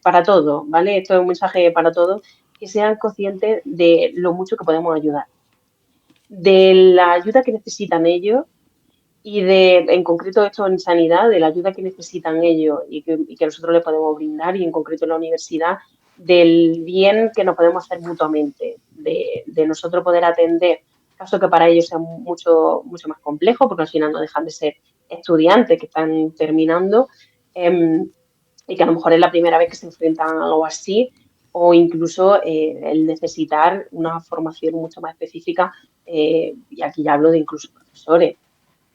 para todo, ¿vale? Esto es un mensaje para todos, que sean conscientes de lo mucho que podemos ayudar, de la ayuda que necesitan ellos y en concreto esto en sanidad, de la ayuda que necesitan ellos y que nosotros les podemos brindar, y en concreto en la universidad, del bien que nos podemos hacer mutuamente, de nosotros poder atender caso que para ellos sea mucho, mucho más complejo, porque al final no dejan de ser estudiantes que están terminando, y que a lo mejor es la primera vez que se enfrentan a algo así, o incluso el necesitar una formación mucho más específica, y aquí ya hablo de incluso profesores,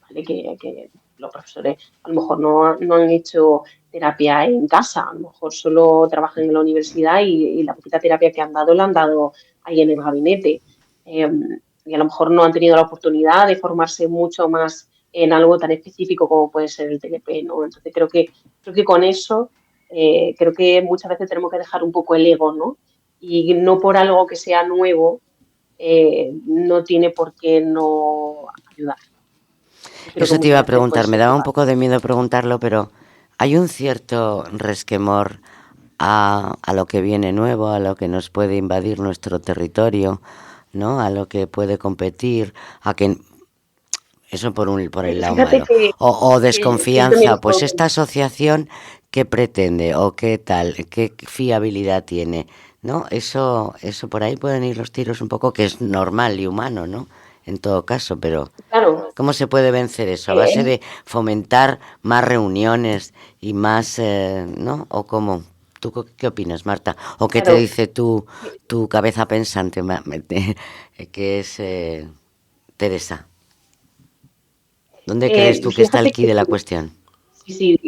¿vale? Que los profesores a lo mejor no han hecho terapia en casa, a lo mejor solo trabajan en la universidad y la poquita terapia que han dado la han dado ahí en el gabinete. Eh, y a lo mejor no han tenido la oportunidad de formarse mucho más en algo tan específico como puede ser el TLP, ¿no? Entonces creo que con eso, creo que muchas veces tenemos que dejar un poco el ego, ¿no? Y no por algo que sea nuevo, no tiene por qué no ayudar. Y creo que Eso te iba muchas a veces preguntar, pues me eso daba un pasa. poco de miedo preguntarlo, pero hay un cierto resquemor a lo que viene nuevo, a lo que nos puede invadir nuestro territorio, ¿no? A lo que puede competir, a que eso por el lado Fíjate malo. O que yo también desconfianza, lo pues puedo esta pensar. asociación, ¿qué pretende? ¿O qué tal? ¿Qué fiabilidad tiene? ¿No? Eso por ahí pueden ir los tiros un poco, que es normal y humano, ¿no? En todo caso, pero Claro, ¿cómo se puede vencer eso? ¿A base eh, de fomentar más reuniones y más, ¿no? ¿O cómo? ¿Tú qué opinas, Marta? ¿O qué te claro. dice tu cabeza pensante, que es Teresa? ¿Dónde crees tú que está el Fíjate quid que de la cuestión? sí, sí,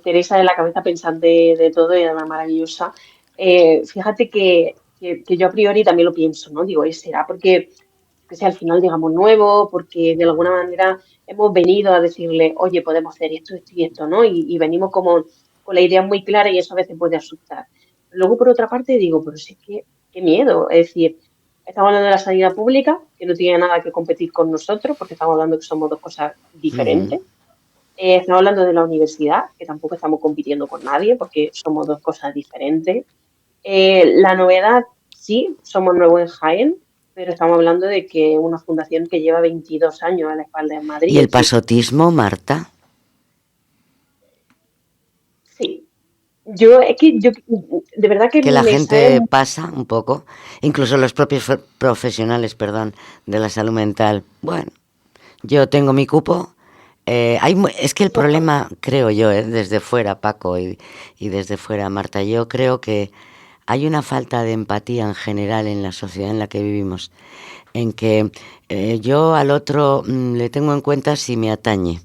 Teresa de la cabeza pensante de todo y además maravillosa. Fíjate que yo a priori también lo pienso, ¿no? Digo, será porque que sea al final, digamos, nuevo, porque de alguna manera hemos venido a decirle, oye, podemos hacer esto y esto, ¿no? Y venimos como con la idea muy clara y eso a veces puede asustar. Luego, por otra parte, digo, pero sí que, qué miedo. Es decir, estamos hablando de la sanidad pública, que no tiene nada que competir con nosotros, porque estamos hablando que somos dos cosas Ujú. diferentes. Estamos hablando de la universidad, que tampoco estamos compitiendo con nadie, porque somos dos cosas diferentes. La novedad, sí, somos nuevos en Jaén, pero estamos hablando de que una fundación que lleva 22 años a la espalda en ¿Y Madrid, el es decir, pasotismo, Marta? sí. Yo, es que yo, de verdad que Que la me sabe, gente pasa un poco, incluso los propios profesionales, perdón, de la salud mental. Bueno, yo tengo mi cupo. Es que el problema, creo yo, desde fuera, Paco, y desde fuera, Marta, yo creo que hay una falta de empatía en general en la sociedad en la que vivimos, en que yo al otro le tengo en cuenta si me atañe.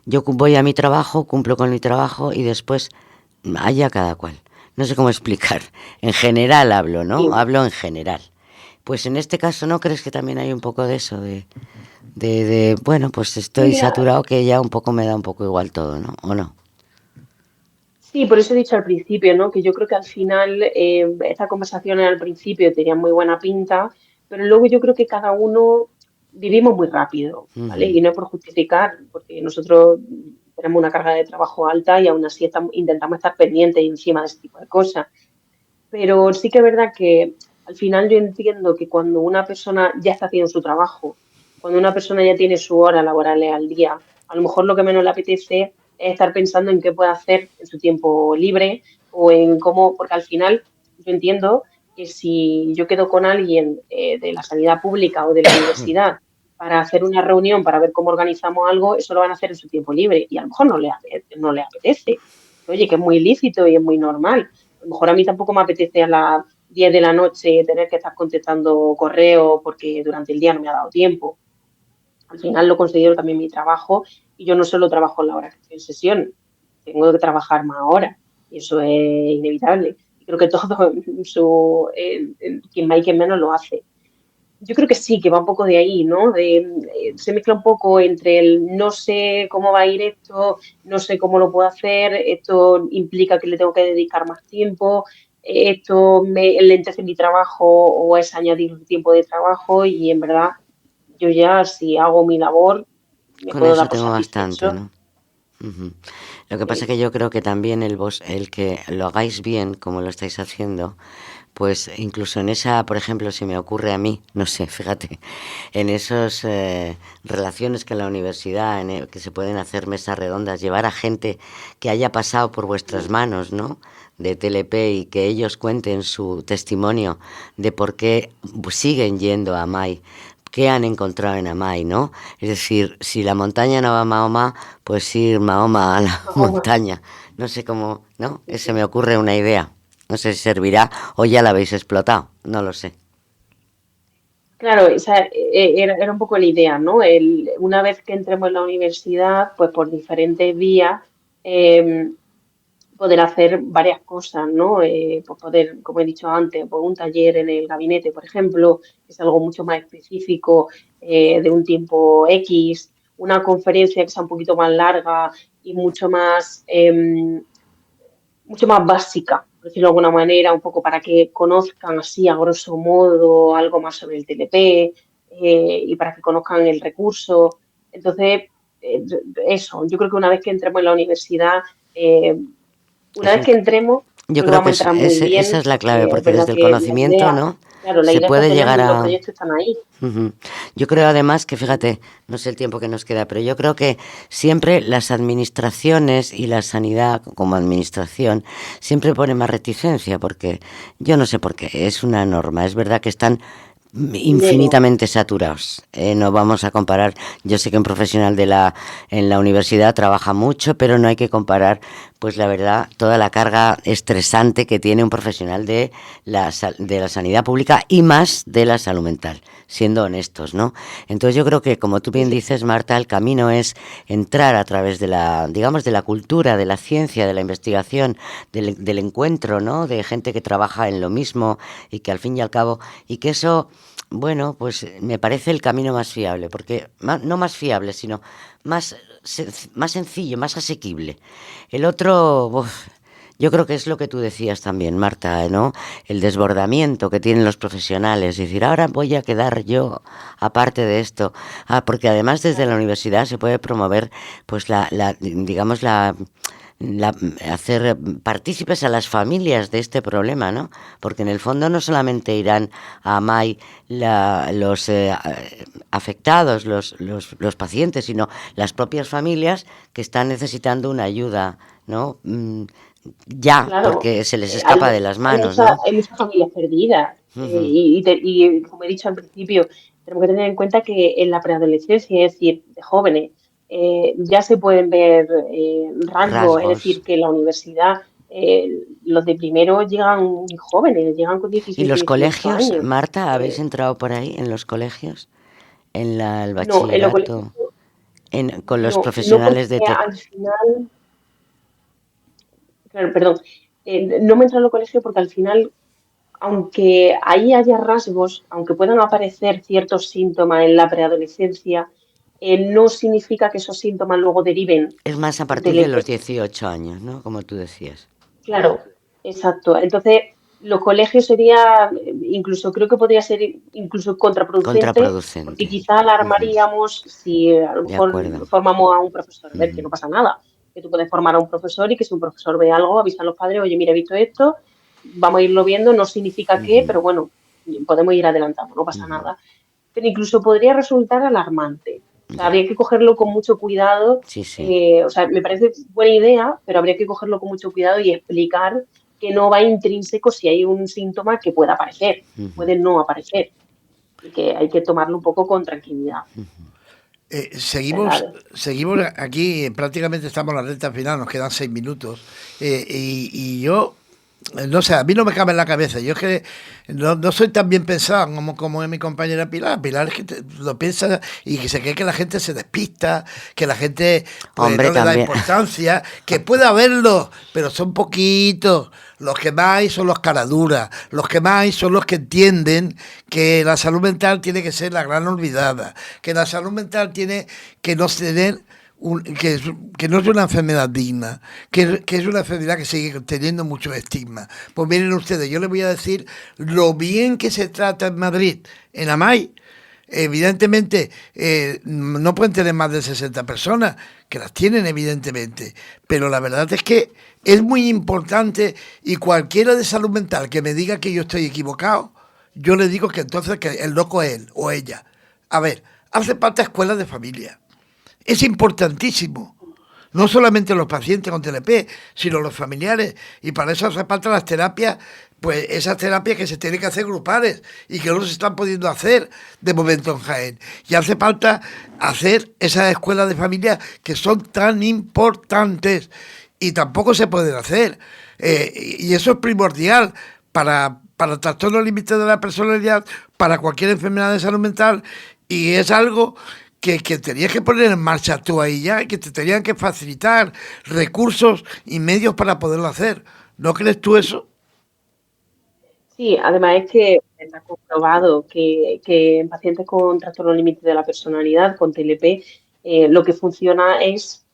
Yo voy a mi trabajo, cumplo con mi trabajo y después allá cada cual. No sé cómo explicar. En general hablo, ¿no? sí. Hablo en general. Pues en este caso, ¿no crees que también hay un poco de eso? Bueno, pues estoy Mira, saturado que ya un poco me da un poco igual todo, ¿no? ¿O no? sí, por eso he dicho al principio, ¿no? Que yo creo que al final esta conversación al principio tenía muy buena pinta, pero luego yo creo que cada uno vivimos muy rápido, ¿vale? Ujú. Y no es por justificar, porque nosotros tenemos una carga de trabajo alta y aún así intentamos estar pendientes y encima de ese tipo de cosas. Pero sí que es verdad que al final yo entiendo que cuando una persona ya está haciendo su trabajo, cuando una persona ya tiene su hora laboral al día, a lo mejor lo que menos le apetece es estar pensando en qué puede hacer en su tiempo libre o en cómo, porque al final yo entiendo que si yo quedo con alguien de la sanidad pública o de la universidad para hacer una reunión, para ver cómo organizamos algo, eso lo van a hacer en su tiempo libre y a lo mejor no le apetece. Oye, que es muy lícito y es muy normal. A lo mejor a mí tampoco me apetece a las 10 de la noche tener que estar contestando correo porque durante el día no me ha dado tiempo. Al final lo considero también mi trabajo y yo no solo trabajo en la hora que estoy en sesión, tengo que trabajar más horas y eso es inevitable. Y creo que todo quien más y quien menos lo hace. Yo creo que sí, que va un poco de ahí, ¿no? Se mezcla un poco entre el no sé cómo va a ir esto, no sé cómo lo puedo hacer, esto implica que le tengo que dedicar más tiempo, esto me lentece mi trabajo o es añadir tiempo de trabajo y en verdad yo ya si hago mi labor me Con puedo eso dar por tengo bastante, satisfecho. ¿no? Ujú. Lo que pasa es Sí, que yo creo que también el que lo hagáis bien, como lo estáis haciendo, pues incluso en esa, por ejemplo, si me ocurre a mí, no sé, fíjate, en esas relaciones que en la universidad, que se pueden hacer mesas redondas, llevar a gente que haya pasado por vuestras manos, ¿no? De TLP y que ellos cuenten su testimonio de por qué siguen yendo a MAI, qué han encontrado en Amay, ¿no? Es decir, si la montaña no va a Mahoma, pues ir Mahoma a la montaña. No sé cómo, ¿no? Se me ocurre una idea. No sé si servirá o ya la habéis explotado, no lo sé. Claro, era un poco la idea, ¿no? Una vez que entremos en la universidad, pues por diferentes vías, eh, poder hacer varias cosas, ¿no? Pues poder, como he dicho antes, pues un taller en el gabinete, por ejemplo, que es algo mucho más específico, de un tiempo X, una conferencia que sea un poquito más larga y mucho más básica, por decirlo de alguna manera, un poco para que conozcan así a grosso modo algo más sobre el TLP, y para que conozcan el recurso. Entonces, eh, eso, yo creo que una vez que entremos en la universidad, eh, una Es vez un- que entremos, yo creo que creo vamos que a entrar muy esa bien, es la clave, porque es porque verdad desde el que la conocimiento, idea, ¿no? claro, la Se idea está puede genial llegar y los a... proyectos están ahí. Ujú. Yo creo además que, fíjate, no sé el tiempo que nos queda, pero yo creo que siempre las administraciones y la sanidad como administración siempre pone más reticencia, porque yo no sé por qué, es una norma. Es verdad que están Dinero, infinitamente saturados. No vamos a comparar, yo sé que un profesional en la universidad trabaja mucho, pero no hay que comparar, pues la verdad, toda la carga estresante que tiene un profesional de la sanidad pública y más de la salud mental, siendo honestos, ¿no? Entonces yo creo que, como tú sí, bien sí, dices, Marta, el camino es entrar a través de la, digamos, de la cultura, de la ciencia, de la investigación, del encuentro, ¿no? De gente que trabaja en lo mismo y que al fin y al cabo, y que eso, bueno, pues me parece el camino más fiable, porque no más fiable, sino más, más sencillo, más asequible. El otro, uf, yo creo que es lo que tú decías también, Marta, ¿no? El desbordamiento que tienen los profesionales, decir, ahora voy a quedar yo aparte de esto. Porque además desde la claro. universidad se puede promover, pues digamos, hacer partícipes a las familias de este problema, ¿no? Porque en el fondo no solamente irán a AMAI los afectados, los pacientes, sino las propias familias que están necesitando una ayuda, ¿no? Ya, Claro, porque se les escapa de las manos, ¿no? hay muchas familias perdidas, Ujú. y como he dicho al principio, tenemos que tener en cuenta que en la preadolescencia, es decir, de jóvenes, ya se pueden ver rasgos, es Rasgos. decir, que en la universidad, los de primero llegan muy jóvenes, llegan con ¿Y 17, los 18 colegios, años. Marta, habéis Eh, entrado por ahí en los colegios? En el no, en lo colectivo, bachillerato, con los no profesionales porque de TEP. al final, claro, perdón, no me entra en el colegio porque al final, aunque ahí haya rasgos, aunque puedan aparecer ciertos síntomas en la preadolescencia, no significa que esos síntomas luego deriven Es más a en partir de los TLP. 18 años, ¿no? Como tú decías. Claro, exacto. Entonces, los colegios sería, incluso creo que podría ser incluso contraproducente, porque Contraproducente. quizá Ujú. alarmaríamos si a lo De mejor acuerdo. formamos a un profesor. A ver, que Ujú. no pasa nada, que tú puedes formar a un profesor y que si un profesor ve algo, avisa a los padres, oye, mira, he visto esto, vamos a irlo viendo, no significa que, Ujú. pero bueno, podemos ir adelantando, no pasa Ujú. nada. Pero incluso podría resultar alarmante. O sea, Ya. habría que cogerlo con mucho cuidado. Sí, sí. O sea, me parece buena idea, pero habría que cogerlo con mucho cuidado y explicar que no va intrínseco si hay un síntoma que pueda aparecer, Ujú. puede no aparecer, y que hay que tomarlo un poco con tranquilidad. Seguimos, ¿Verdad? seguimos aquí, prácticamente estamos en la recta final, nos quedan 6 minutos. Y yo, no sé, a mí no me cabe en la cabeza. Yo es que no soy tan bien pensado como es mi compañera Pilar. Pilar es que lo piensa y que se cree que la gente se despista, que la gente pues Hombre, no le da también. importancia, que puede haberlo, pero son poquitos. Los que más hay son los caraduras, los que más hay son los que entienden que la salud mental tiene que ser la gran olvidada, que la salud mental tiene que no tener que no es una enfermedad digna, que es una enfermedad que sigue teniendo mucho estigma. Pues miren ustedes, yo les voy a decir lo bien que se trata en Madrid, en Amay. Evidentemente, no pueden tener más de 60 personas, que las tienen evidentemente, pero la verdad es que es muy importante y cualquiera de salud mental que me diga que yo estoy equivocado, yo le digo que entonces que el loco es él o ella. A ver, hace falta escuelas de familia. Es importantísimo. No solamente los pacientes con TLP, sino los familiares. Y para eso hace falta las terapias pues esas terapias que se tienen que hacer grupales y que no se están pudiendo hacer de momento en Jaén. Y hace falta hacer esas escuelas de familia que son tan importantes y tampoco se pueden hacer. Y eso es primordial para trastornos límites de la personalidad, para cualquier enfermedad de salud mental, y es algo que tenías que poner en marcha tú ahí ya, que te tenían que facilitar recursos y medios para poderlo hacer. ¿No crees tú eso? Sí, además es que está comprobado que en pacientes con trastorno límite de la personalidad, con TLP, lo que funciona es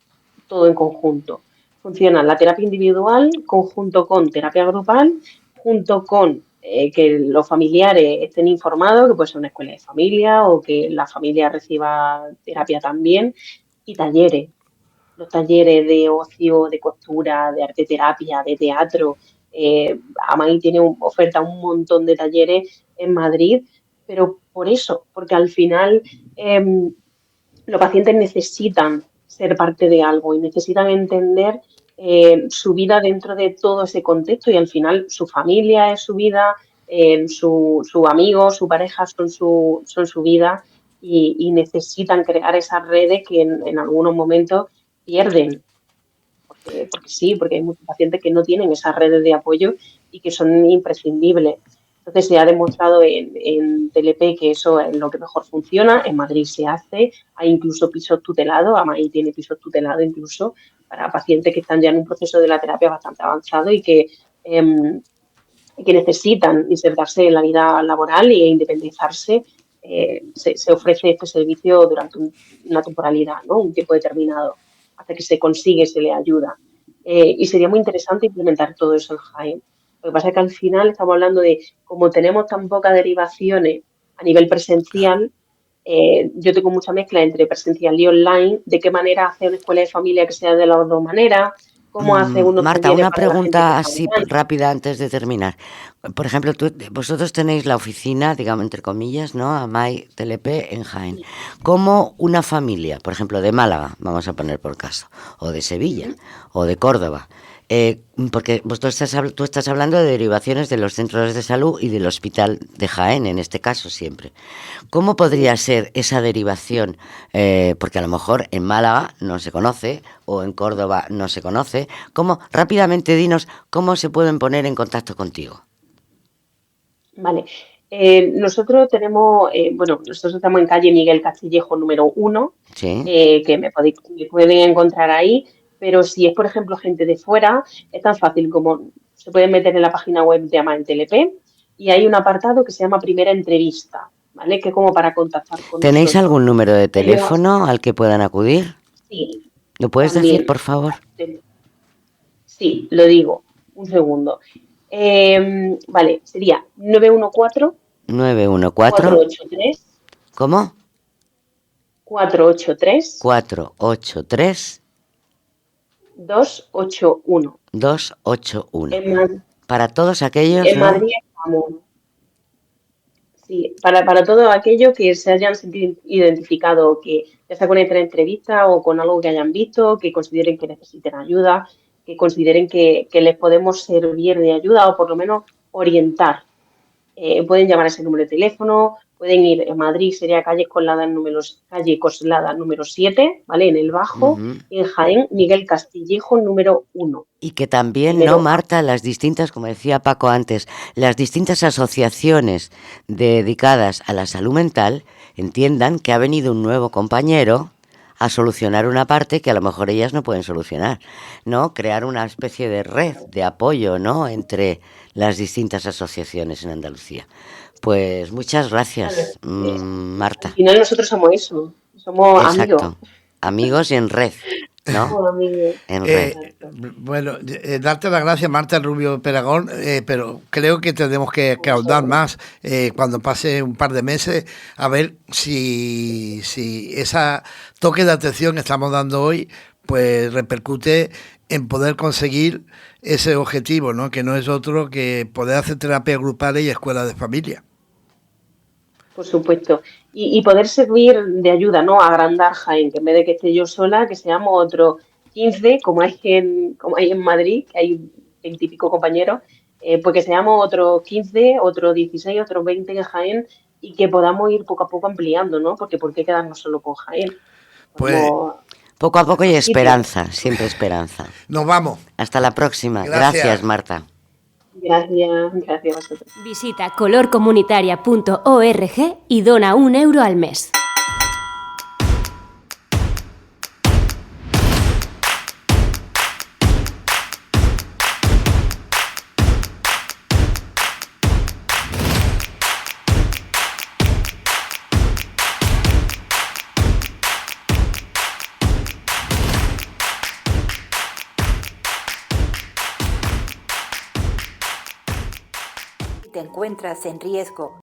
todo en conjunto. Funciona la terapia individual conjunto con terapia grupal, junto con que los familiares estén informados, que puede ser una escuela de familia o que la familia reciba terapia también, y talleres. Los talleres de ocio, de costura, de arte terapia, de teatro. Amai tiene oferta un montón de talleres en Madrid, pero por eso, porque al final los pacientes necesitan ser parte de algo y necesitan entender su vida dentro de todo ese contexto y al final su familia es su vida, su amigo, su pareja son su vida y necesitan crear esas redes que en algunos momentos pierden porque sí, porque hay muchos pacientes que no tienen esas redes de apoyo y que son imprescindibles. Entonces se ha demostrado en TLP que eso es lo que mejor funciona. En Madrid se hace, hay incluso pisos tutelados, AMAI tiene pisos tutelados incluso para pacientes que están ya en un proceso de la terapia bastante avanzado y que necesitan insertarse en la vida laboral e independizarse. Se ofrece este servicio durante una temporalidad, ¿no? Un tiempo determinado, hasta que se consigue, se le ayuda. Y sería muy interesante implementar todo eso en Jaén. Lo que pasa es que al final estamos hablando de, como tenemos tan pocas derivaciones a nivel presencial, yo tengo mucha mezcla entre presencial y online, de qué manera hacer una escuela de familia que sea de las dos maneras, cómo hace unos Marta, talleres una para la gente que pregunta está así online. rápida antes de terminar. Por ejemplo, vosotros tenéis la oficina, digamos, entre comillas, ¿no? AMAI TLP en Jaén. ¿Cómo una familia, por ejemplo, de Málaga, vamos a poner por caso, o de Sevilla, o de Córdoba, porque tú estás hablando de derivaciones de los centros de salud y del hospital de Jaén, en este caso siempre. ¿Cómo podría ser esa derivación? Porque a lo mejor en Málaga no se conoce o en Córdoba no se conoce. ¿Cómo? Rápidamente dinos cómo se pueden poner en contacto contigo. Vale. Nosotros tenemos, nosotros estamos en calle Miguel Castillejo número 1, Sí. que me pueden encontrar ahí, pero si es, por ejemplo, gente de fuera, es tan fácil como se pueden meter en la página web de AMA en TLP y hay un apartado que se llama Primera Entrevista, ¿vale? Que es como para contactar con ¿Tenéis nosotros. algún número de Ellos, teléfono al que puedan acudir? sí, ¿Lo puedes decir, también. por favor? Sí, lo digo. Un segundo. Vale, sería 914 914. 483 ¿Cómo? 483 483 281. 281. En, Ma- Para todos aquellos, en ¿no? Madrid estamos. Sí, para todo aquello que se hayan sentido identificado, que ya sea con esta entrevista o con algo que hayan visto, que consideren que necesiten ayuda, que consideren que les podemos servir de ayuda o por lo menos orientar. Pueden llamar a ese número de teléfono, pueden ir en Madrid, sería calle Coslada número 7, ¿vale? En el Bajo, Ujú. y en Jaén, Miguel Castillejo número 1. Y que también, ¿no, Primero A. Marta? Las distintas, como decía Paco antes, las distintas asociaciones dedicadas a la salud mental entiendan que ha venido un nuevo compañero a solucionar una parte que a lo mejor ellas no pueden solucionar, ¿no? Crear una especie de red de apoyo, ¿no? Entre las distintas asociaciones en Andalucía. Pues muchas Claro, gracias, al Marta. final nosotros somos eso, somos amigos. Exacto. Amigos y en red, ¿no? Somos amigos, En red. exacto. Bueno, darte las gracias, Marta Rubio Peragón, pero creo que tendremos que ahondar más cuando pase un par de meses a ver si esa toque de atención que estamos dando hoy pues repercute en poder conseguir ese objetivo, ¿no? Que no es otro que poder hacer terapias grupales y escuelas de familia. Por supuesto. Y poder servir de ayuda, ¿no? Agrandar Jaén, que en vez de que esté yo sola, que seamos otros 15, como hay en Madrid, que hay 20 y pico compañeros, pues que seamos otros 15, otros 16, otros 20 en Jaén y que podamos ir poco a poco ampliando, ¿no? Porque ¿por qué quedarnos solo con Jaén? Pues Poco a poco y Otros sitios. esperanza, siempre esperanza. nos vamos. Hasta la próxima. Gracias. Gracias, Marta. Gracias a vosotros. Visita colorcomunitaria.org y dona €1 al mes. Si te encuentras en riesgo